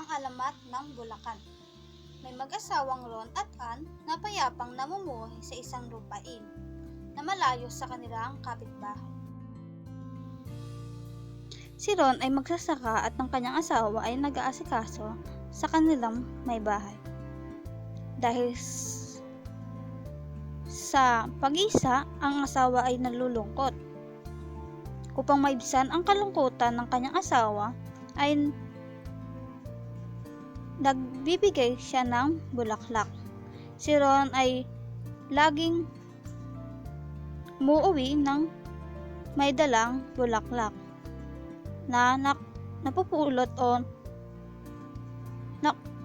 ang alamat ng Bulacan. May mag-asawang Ron at Ann na payapang namumuhay sa isang lupain na malayo sa kanilang kapitbahay. Si Ron ay magsasaka at ang kanyang asawa ay nag-aasikaso sa kanilang may bahay. Dahil sa pag-isa, ang asawa ay nalulungkot. Upang maibsan ang kalungkutan ng kanyang asawa, ay nagbibigay siya ng bulaklak. Si Ron ay laging umuwi ng may dalang bulaklak na napupulot o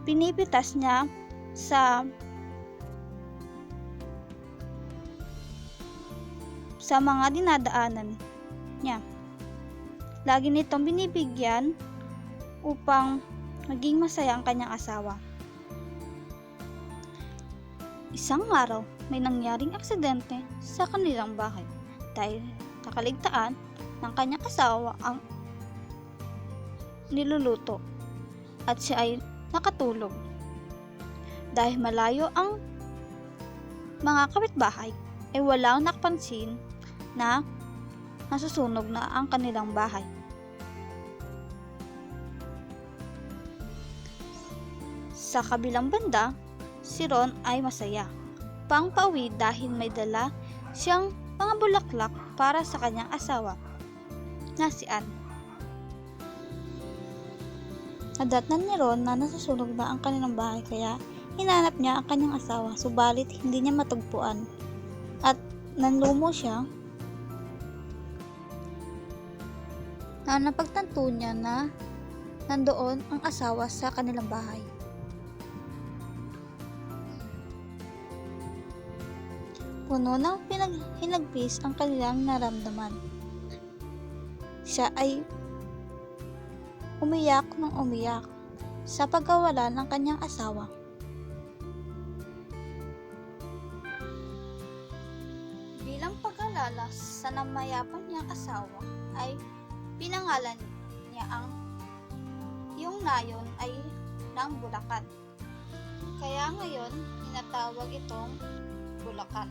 pinipitas niya sa mga dinadaanan niya. Lagi nitong binibigyan upang maging masaya ang kanyang asawa. Isang araw, may nangyaring aksidente sa kanilang bahay dahil nakaligtaan ng kanyang asawa ang niluluto at siya ay nakatulog. Dahil malayo ang mga kapitbahay, ay walang nakapansin na nasusunog na ang kanilang bahay. Sa kabilang banda, si Ron ay masaya pang pauwi dahil may dala siyang mga bulaklak para sa kanyang asawa na si Ann. Nadatnan ni Ron na nasusunog na ang kanilang bahay kaya hinanap niya ang kanyang asawa, subalit hindi niya matagpuan at nanlumo siya na napagtanto niya na nandoon ang asawa sa kanilang bahay. Puno ng hinagpis ang kanilang naramdaman. Siya ay umiyak ng umiyak sa pagkawala ng kanyang asawa. Bilang pag-alala sa namayapang niyang asawa ay pinangalan niya yung nayon ay ng Bulacan. Kaya ngayon tinatawag itong Bulacan.